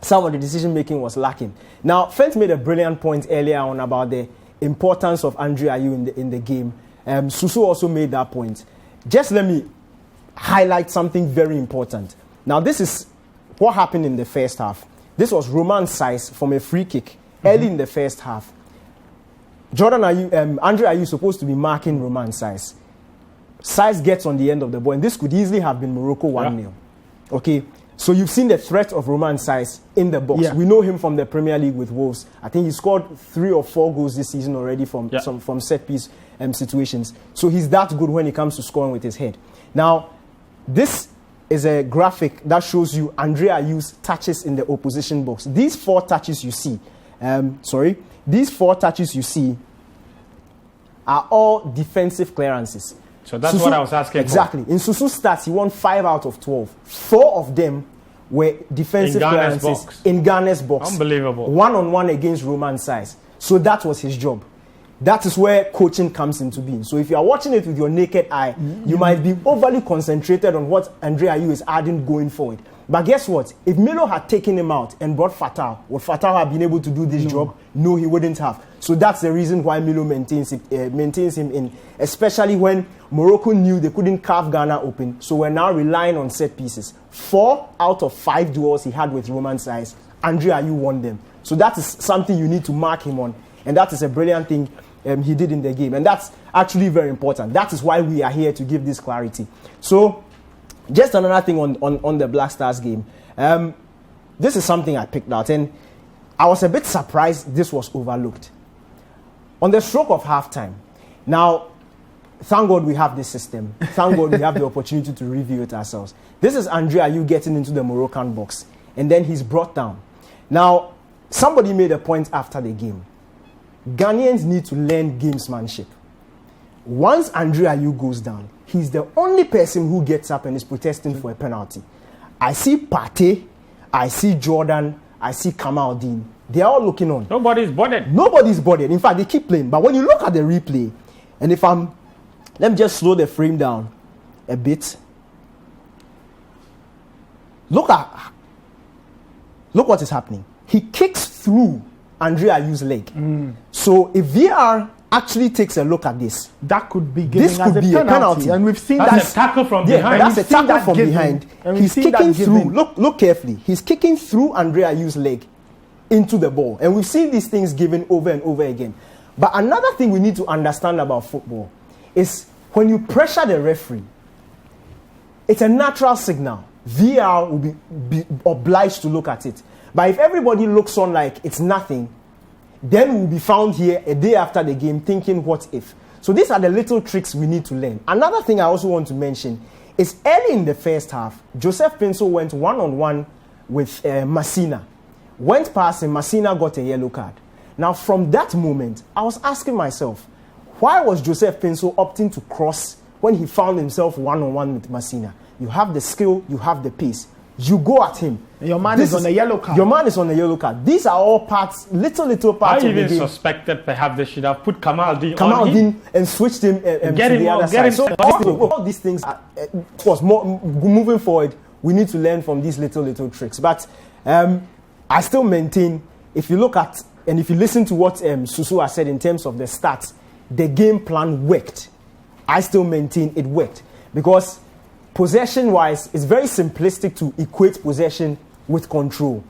some of the decision-making was lacking. Now, Fent made a brilliant point earlier on about the importance of Andre Ayew in the game. Susu also made that point. Just let me highlight something very important. Now, this is what happened in the first half. This was Roman Saiz from a free kick early in the first half. Andre Ayew supposed to be marking Roman Saiz. Saiz gets on the end of the ball, and this could easily have been Morocco 1-0. Yeah. Okay, so you've seen the threat of Roman Saiz in the box. Yeah. We know him from the Premier League with Wolves. I think he scored 3 or 4 goals this season already from set piece situations. So he's that good when it comes to scoring with his head. Now, this is a graphic that shows you Andre Ayew's touches in the opposition box. These 4 touches you see, are all defensive clearances. So that's Susu, what I was asking exactly. for. In Susu's stats, he won 5 out of 12. 4 of them were defensive clearances in Ghana's box. Unbelievable. 1-on-1 against Roman Saiz. So that was his job. That is where coaching comes into being. So if you are watching it with your naked eye, you might be overly concentrated on what Andre Ayew is adding going forward. But guess what? If Milo had taken him out and brought Fatal, would Fatal have been able to do this job? No, he wouldn't have. So that's the reason why Milo maintains him in, especially when Morocco knew they couldn't carve Ghana open. So we're now relying on set pieces. 4 out of 5 duels he had with Roman Saiz, Andre Ayew won them. So that is something you need to mark him on. And that is a brilliant thing he did in the game. And that's actually very important. That is why we are here to give this clarity. So, just another thing on the Black Stars game. This is something I picked out. And I was a bit surprised this was overlooked. On the stroke of halftime. Now, thank God we have this system. Thank God we have the opportunity to review it ourselves. This is Andre Ayew getting into the Moroccan box. And then he's brought down. Now, somebody made a point after the game. Ghanaians need to learn gamesmanship. Once Andre Ayew goes down, he's the only person who gets up and is protesting for a penalty. I see Partey, I see Jordan, I see Kamaldeen. They are all looking on. Nobody's bothered. Nobody's bothered. In fact, they keep playing. But when you look at the replay, and let me just slow the frame down a bit. Look what is happening. He kicks through Andre Ayew's leg. So if VR actually takes a look at this, that could be given as a penalty. And we've seen that's a tackle from behind. That's a tackle from behind. He's kicking through. Look carefully. He's kicking through Andre Ayew's leg into the ball. And we've seen these things given over and over again. But another thing we need to understand about football is when you pressure the referee, it's a natural signal. VR will be obliged to look at it. But if everybody looks on like it's nothing, then we'll be found here a day after the game thinking, what if? So these are the little tricks we need to learn. Another thing I also want to mention is early in the first half, Joseph Pinso went 1-on-1 with Massina. Went past him, Massina got a yellow card. Now from that moment, I was asking myself, why was Joseph Pinso opting to cross when he found himself 1-on-1 with Massina? You have the skill, you have the pace. You go at him. Your man is on a yellow card. Your man is on a yellow card. These are all parts, little parts of the game. I even suspected perhaps they should have put Kamaldeen on him and switched him to the other side. So all these things, moving forward, we need to learn from these little tricks. But I still maintain, if you look at and if you listen to what Susu has said in terms of the stats, the game plan worked. I still maintain it worked because possession-wise, it's very simplistic to equate possession with control.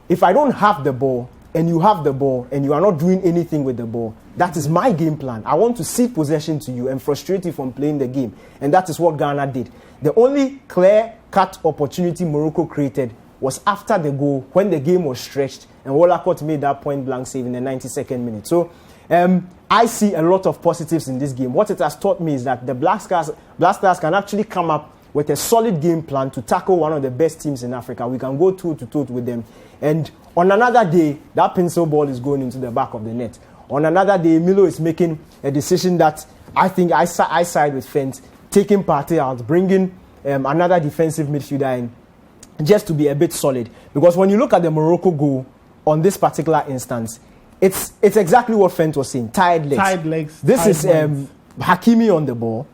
If I don't have the ball and you have the ball and you are not doing anything with the ball, that is my game plan. I want to cede possession to you and frustrate you from playing the game. And that is what Ghana did. The only clear-cut opportunity Morocco created was after the goal when the game was stretched and Wolacott made that point-blank save in the 92nd minute. So I see a lot of positives in this game. What it has taught me is that the Black Stars can actually come up with a solid game plan to tackle one of the best teams in Africa. We can go toe-to-toe with them. And on another day, that pencil ball is going into the back of the net. On another day, Milo is making a decision that I think I side with Fent, taking Partey out, bringing another defensive midfielder in, just to be a bit solid. Because when you look at the Morocco goal on this particular instance, it's exactly what Fent was saying, tired legs. Tired legs. This tired is minds. Hakimi on the ball.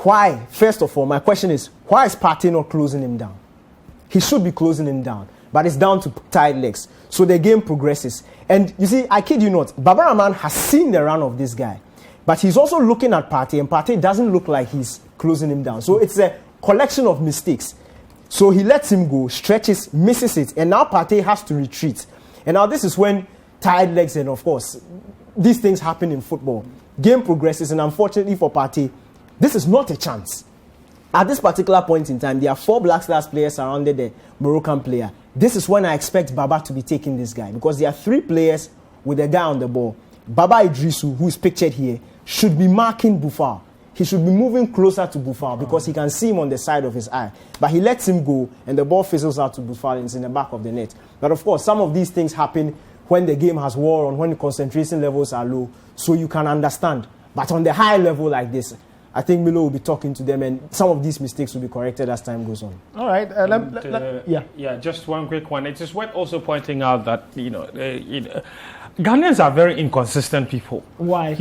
Why? First of all, my question is, why is Partey not closing him down? He should be closing him down, but it's down to tired legs. So the game progresses. And you see, I kid you not, Baba Rahman has seen the run of this guy, but he's also looking at Partey, and Partey doesn't look like he's closing him down. So it's a collection of mistakes. So he lets him go, stretches, misses it, and now Partey has to retreat. And now this is when tired legs, and of course, these things happen in football. Game progresses, and unfortunately for Partey, this is not a chance. At this particular point in time, there are 4 Black Stars players surrounded the Moroccan player. This is when I expect Baba to be taking this guy, because there are 3 players with a guy on the ball. Baba Idrisu, who is pictured here, should be marking Boufal. He should be moving closer to Boufal because he can see him on the side of his eye. But he lets him go, and the ball fizzles out to Boufal and it's in the back of the net. But of course, some of these things happen when the game has wore on, when the concentration levels are low, so you can understand. But on the high level like this, I think Milo will be talking to them, and some of these mistakes will be corrected as time goes on. All right. Yeah, just one quick one. It is worth also pointing out that Ghanaians are very inconsistent people. Why?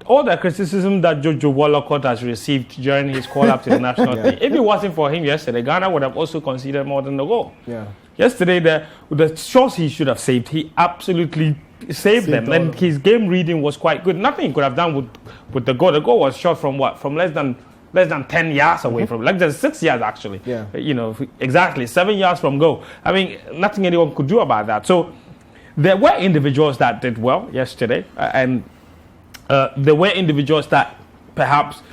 All the criticism that Jojo Wallacott has received during his call-up to the national team, if it wasn't for him yesterday, Ghana would have also conceded more than the goal. Yeah. Yesterday, the shots he should have saved, he absolutely saved them. And his game reading was quite good. Nothing he could have done with the goal. The goal was shot from what? From less than 10 yards away from, like just 6 yards actually. Yeah. Exactly 7 yards from goal. I mean, nothing anyone could do about that. So there were individuals that did well yesterday, and there were individuals that perhaps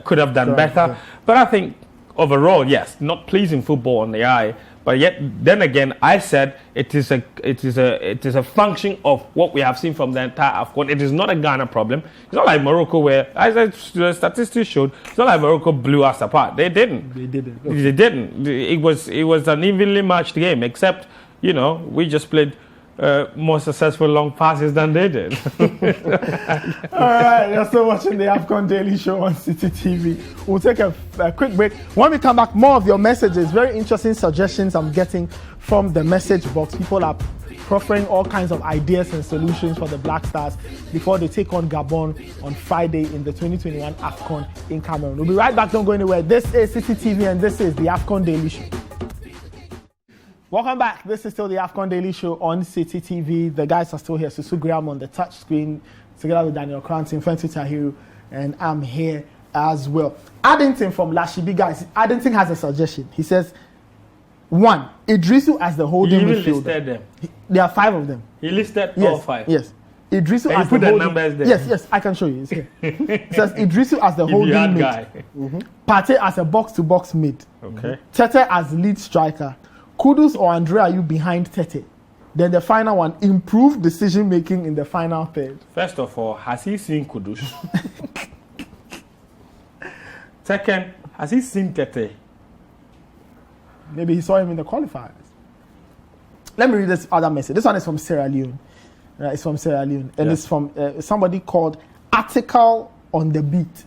could have done better. Yeah. But I think overall, yes, not pleasing football on the eye. But yet, then again, I said it is a function of what we have seen from the entire AFCON. It is not a Ghana problem. It's not like Morocco, where, as the statistics showed, it's not like Morocco blew us apart. They didn't. Okay. They didn't. It was an evenly matched game, except we just played more successful long passes than they did. All right, you're still watching the AFCON Daily Show on Citi TV. We'll take a quick break. When we come back, more of your messages. Very interesting suggestions I'm getting from the message box. People are proffering all kinds of ideas and solutions for the Black Stars before they take on Gabon on Friday in the 2021 AFCON in Cameroon. We'll be right back. Don't go anywhere. This is Citi TV, and this is the AFCON Daily Show. Welcome back. This is still the AFCON Daily Show on Citi TV. The guys are still here. Susu Graham on the touch screen, together with Daniel Cranton, Fenty Tahiru, and I'm here as well. Addington from Lashibi, guys. Addington has a suggestion. He says, 1, Idrisu as the holding midfielder. He listed them. There are 5 of them. He listed all 5. Yes. Idrisu and as the holding. Numbers there. Yes, I can show you. It's here. It says Idrisu as the holding mid. Partey as a box-to-box mid. Okay. Tete as lead striker. Kudus or Andre are you behind Tete? Then the final one, improved decision making in the final third. First of all, has he seen Kudus? Second, has he seen Tete? Maybe he saw him in the qualifiers. Let me read this other message. This one is from Sierra Leone. It's from Sierra Leone. And it's from somebody called Article on the Beat.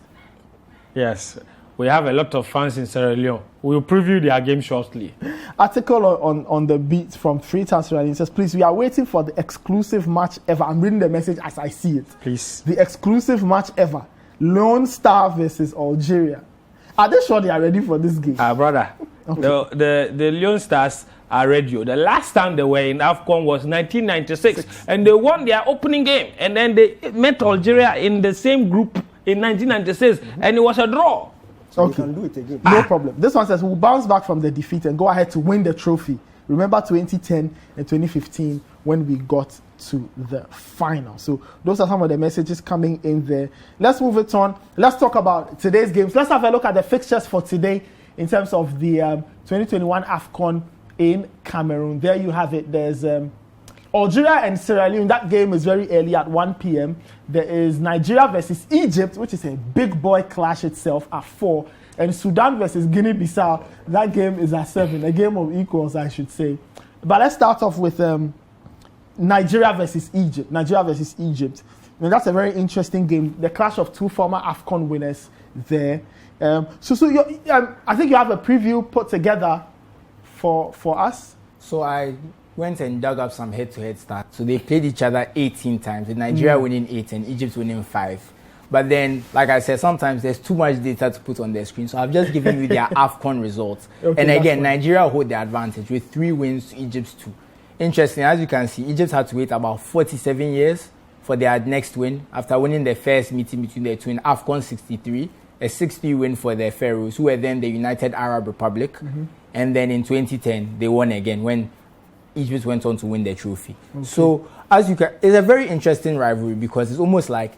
Yes. We have a lot of fans in Sierra Leone. We'll preview their game shortly. Article on the Beat from Freetown Sierra Leone says, please, we are waiting for the exclusive match ever. I'm reading the message as I see it. Please. The exclusive match ever. Lone Star versus Algeria. Are they sure they are ready for this game? Brother, okay. The Lone Stars are ready. The last time they were in AFCON was 1996. And they won their opening game. And then they met Algeria in the same group in 1996. And it was a draw. So we can do it again. No problem. This one says we'll bounce back from the defeat and go ahead to win the trophy. Remember 2010 and 2015 when we got to the final. So those are some of the messages coming in there. Let's move it on. Let's talk about today's games. Let's have a look at the fixtures for today in terms of the 2021 AFCON in Cameroon. There you have it. There's Algeria and Sierra Leone. That game is very early at 1 p.m. There is Nigeria versus Egypt, which is a big boy clash itself at 4. And Sudan versus Guinea-Bissau. That game is at 7. A game of equals, I should say. But let's start off with Nigeria versus Egypt. Nigeria versus Egypt. that's a very interesting game. The clash of two former AFCON winners there. So I think you have a preview put together for us. So I went and dug up some head-to-head stats. So they played each other 18 times, with Nigeria winning 8 and Egypt winning 5. But then, like I said, sometimes there's too much data to put on the screen. So I've just given you their AFCON results. Okay, and again, Nigeria hold the advantage with 3 wins to Egypt's 2. Interesting, as you can see, Egypt had to wait about 47 years for their next win after winning the first meeting between the two in AFCON 63, a 6-3 win for the Pharaohs, who were then the United Arab Republic. And then in 2010, they won again when Egypt went on to win the trophy. Okay. So, as you can, it's a very interesting rivalry because it's almost like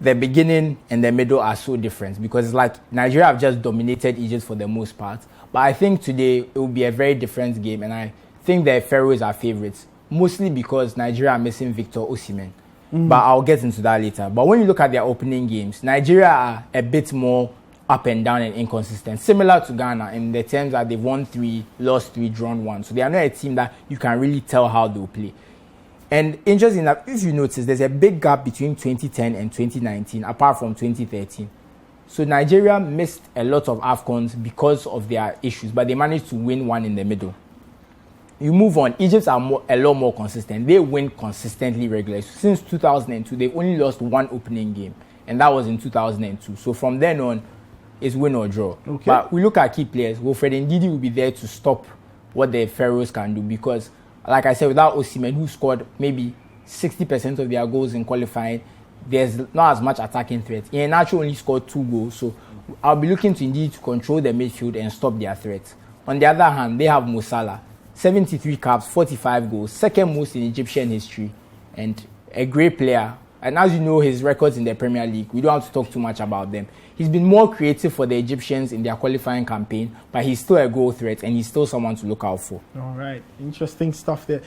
the beginning and the middle are so different, because it's like Nigeria have just dominated Egypt for the most part. But I think today it will be a very different game, and I think the Pharaohs are favourites, mostly because Nigeria are missing Victor Osimhen. But I'll get into that later. But when you look at their opening games, Nigeria are a bit more up and down and inconsistent, similar to Ghana in the terms that they've won 3, lost 3, drawn 1. So they are not a team that you can really tell how they'll play. And interesting enough, if you notice, there's a big gap between 2010 and 2019, apart from 2013. So Nigeria missed a lot of AFCONs because of their issues, but they managed to win one in the middle. You move on, Egypt are a lot more consistent. They win consistently regularly. So since 2002, they've only lost 1 opening game, and that was in 2002. So from then on, it's win or draw. Okay. But we look at key players. Wilfred Ndidi will be there to stop what the Pharaohs can do, because like I said, without Osimhen, who scored maybe 60% of their goals in qualifying, there's not as much attacking threat. Iheanacho only scored 2 goals, so I'll be looking to Ndidi to control the midfield and stop their threat. On the other hand, they have Mo Salah, 73 caps, 45 goals, second most in Egyptian history, and a great player. And as you know, his records in the Premier League, we don't have to talk too much about them. He's been more creative for the Egyptians in their qualifying campaign, but he's still a goal threat and he's still someone to look out for. All right, interesting stuff there.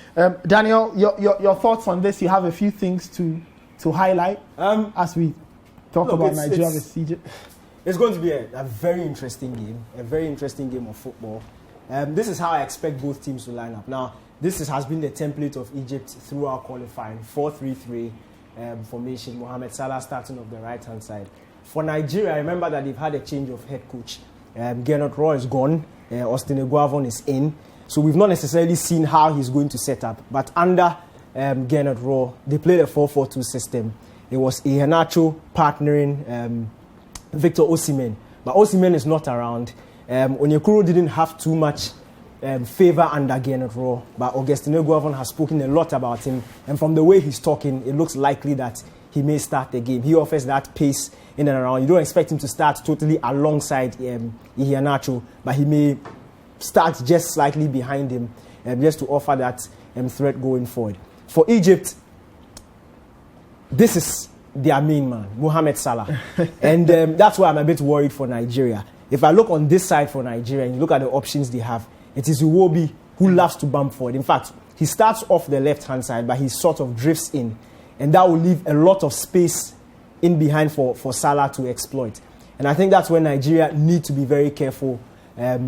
Daniel, your thoughts on this? You have a few things to highlight as we talk about Nigeria versus Egypt. It's going to be a very interesting game of football. This is how I expect both teams to line up. Now, this has been the template of Egypt throughout qualifying, 4-3-3 formation, Mohamed Salah starting off the right-hand side. For Nigeria, I remember that they've had a change of head coach. Gernot Rohr is gone, Austin Eguavoen is in. So we've not necessarily seen how he's going to set up. But under Gernot Rohr, they played a 4-4-2 system. It was Iheanacho partnering Victor Osimhen. But Osimhen is not around. Onyekuru didn't have too much favour under Gernot Rohr, but Augustin Eguavoen has spoken a lot about him, and from the way he's talking, it looks likely that he may start the game. He offers that pace in and around. You don't expect him to start totally alongside Iheanacho, but he may start just slightly behind him, just to offer that threat going forward. For Egypt, this is their main man, Mohamed Salah, and that's why I'm a bit worried for Nigeria. If I look on this side for Nigeria and you look at the options they have, it is Iwobi who loves to bump forward. In fact, he starts off the left-hand side, but he sort of drifts in. And that will leave a lot of space in behind for Salah to exploit. And I think that's where Nigeria need to be very careful at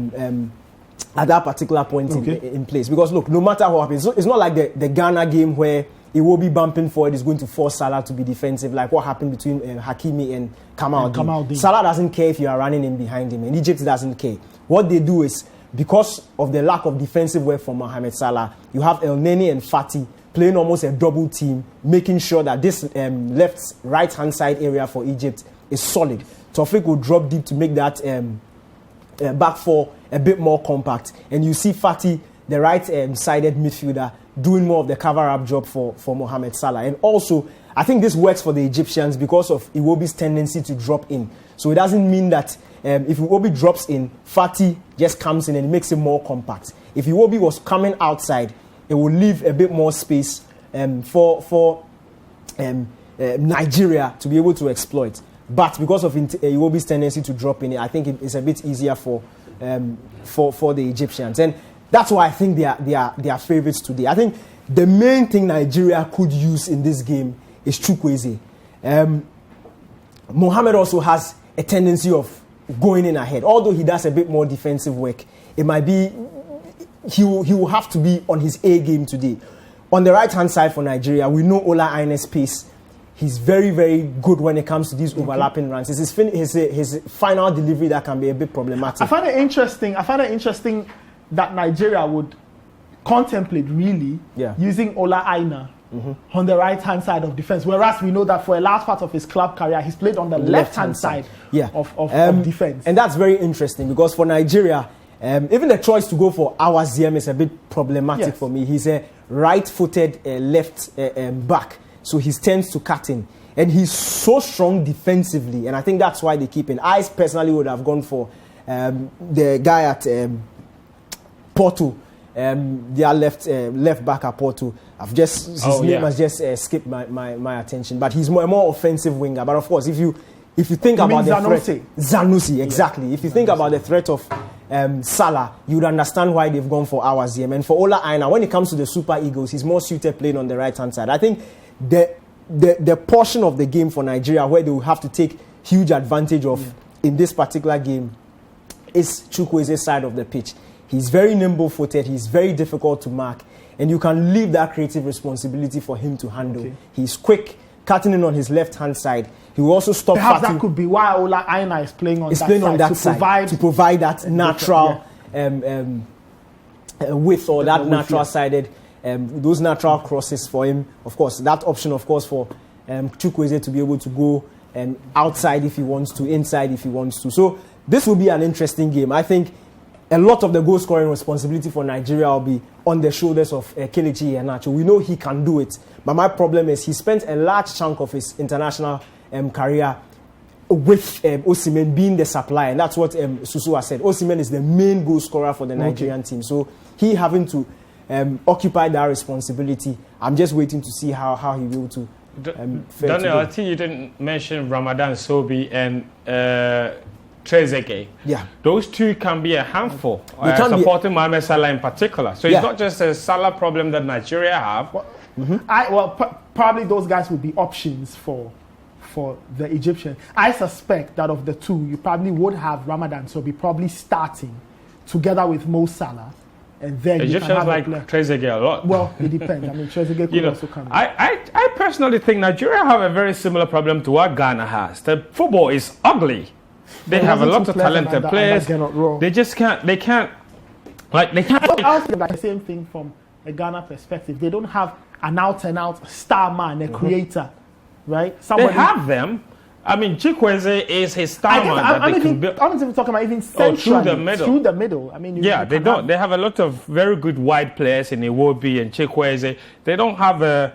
that particular point in place. Because, look, no matter what happens, it's not like the Ghana game where Iwobi bumping forward is going to force Salah to be defensive, like what happened between Hakimi and Kamaldeen. Salah doesn't care if you are running in behind him, and Egypt doesn't care. What they do is, because of the lack of defensive work from Mohamed Salah, you have El Neni and Fati playing almost a double team, making sure that this right-hand side area for Egypt is solid. Taufik will drop deep to make that back four a bit more compact. And you see Fati, the right-sided midfielder, doing more of the cover-up job for Mohamed Salah. And also, I think this works for the Egyptians because of Iwobi's tendency to drop in. So it doesn't mean that if Iwobi drops in, Fati just comes in and makes it more compact. If Iwobi was coming outside, it will leave a bit more space for Nigeria to be able to exploit. But because of Iwobi's tendency to drop in, I think it's a bit easier for the Egyptians. And that's why I think they are favourites today. I think the main thing Nigeria could use in this game is Chukwueze. Mohamed also has a tendency of going in ahead. Although he does a bit more defensive work, it might be he will have to be on his A game today. On the right-hand side for Nigeria, we know Ola Aina's pace. he's very, very good when it comes to these overlapping runs. It's his final delivery that can be a bit problematic. I find it interesting that Nigeria would contemplate really using Ola Aina on the right-hand side of defense, whereas we know that for a large part of his club career, he's played on the left-hand side of defense. And that's very interesting because for Nigeria, even the choice to go for Awaziem is a bit problematic for me. He's a right-footed left back, so he tends to cut in. And he's so strong defensively, and I think that's why they keep him. I personally would have gone for the guy at Porto, their left back at Porto. His name has just skipped my attention, but he's a more offensive winger. But of course, if you think about the threat, Zanussi, exactly. If you think about the threat of Salah, you would understand why they've gone for Awaziem. And for Ola Aina, when it comes to the Super Eagles, he's more suited playing on the right hand side. I think the portion of the game for Nigeria where they will have to take huge advantage of in this particular game is Chukwueze's side of the pitch. He's very nimble-footed. He's very difficult to mark. And you can leave that creative responsibility for him to handle. Okay. He's quick, cutting in on his left-hand side. He will also stop Perhaps that could be why Ola Aina is playing on that side. To provide that natural width or that natural-sided, those natural crosses for him. Of course, that option, of course, for Chukwueze to be able to go outside if he wants to, inside if he wants to. So this will be an interesting game. I think a lot of the goal scoring responsibility for Nigeria will be on the shoulders of Kelechi Iheanacho. We know he can do it, but my problem is he spent a large chunk of his international career with Osimhen being the supplier, and that's what Susu has said. Osimhen is the main goal scorer for the Nigerian team, so he having to occupy that responsibility. I'm just waiting to see how he will to. Daniel, I think you didn't mention Ramadan Sobi and Trezeguet. Yeah, those two can be a handful. Supporting Mohamed Salah in particular. So it's not just a Salah problem that Nigeria have. Probably those guys would be options for the Egyptians. I suspect that of the two, you probably would have Ramadan Sobi probably starting together with Mo Salah, and then Egyptians like Trezeguet a lot. Well, it depends. I mean, Trezeguet could also come in. I personally think Nigeria have a very similar problem to what Ghana has. The football is ugly. They have a lot of talented players. They just can't. They can't. Like the same thing from a Ghana perspective. They don't have an out-and-out star man, a creator, right? They have them. I mean, Chukwueze is his star man that they can build. I'm even talking about even centrally, through the middle. I mean, they don't. They have a lot of very good wide players in Iwobi and Chukwueze. They don't have a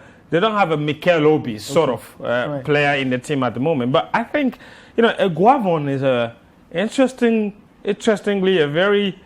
Mikel Obi sort of player in the team at the moment. But I think, Gabon is interestingly a very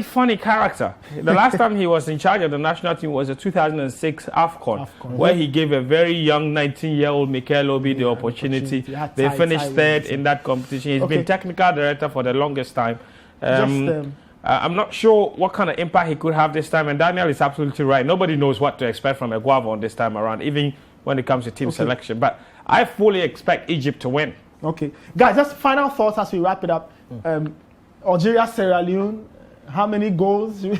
funny character. The last time he was in charge of the national team was the 2006 AFCON, where he gave a very young 19-year-old Mikel Obi the opportunity. They finished third in that competition. He's been technical director for the longest time. I'm not sure what kind of impact he could have this time, and Daniel is absolutely right. Nobody knows what to expect from a Gabon this time around, even when it comes to team selection. But I fully expect Egypt to win. Okay. Guys, just final thoughts as we wrap it up. Algeria, Sierra Leone, how many goals? Look,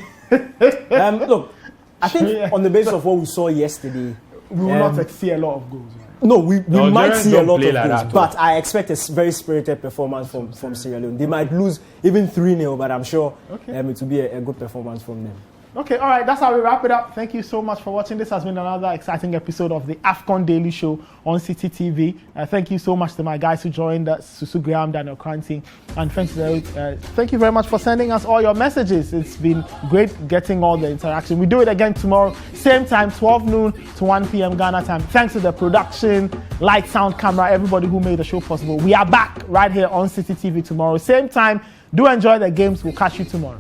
I think on the basis of what we saw yesterday, we will not see a lot of goals. Right? No, we might see a lot of goals, but I expect a very spirited performance from Sierra Leone. They might lose even 3-0, but I'm sure it will be a good performance from them. Okay, all right, that's how we wrap it up. Thank you so much for watching. This has been another exciting episode of the AFCON Daily Show on Citi TV. Thank you so much to my guys who joined us, Susu Graham, Daniel Kranting, and thank you very much for sending us all your messages. It's been great getting all the interaction. We do it again tomorrow, same time, 12 noon to 1 p.m. Ghana time. Thanks to the production, light, sound, camera, everybody who made the show possible. We are back right here on Citi TV tomorrow, same time. Do enjoy the games. We'll catch you tomorrow.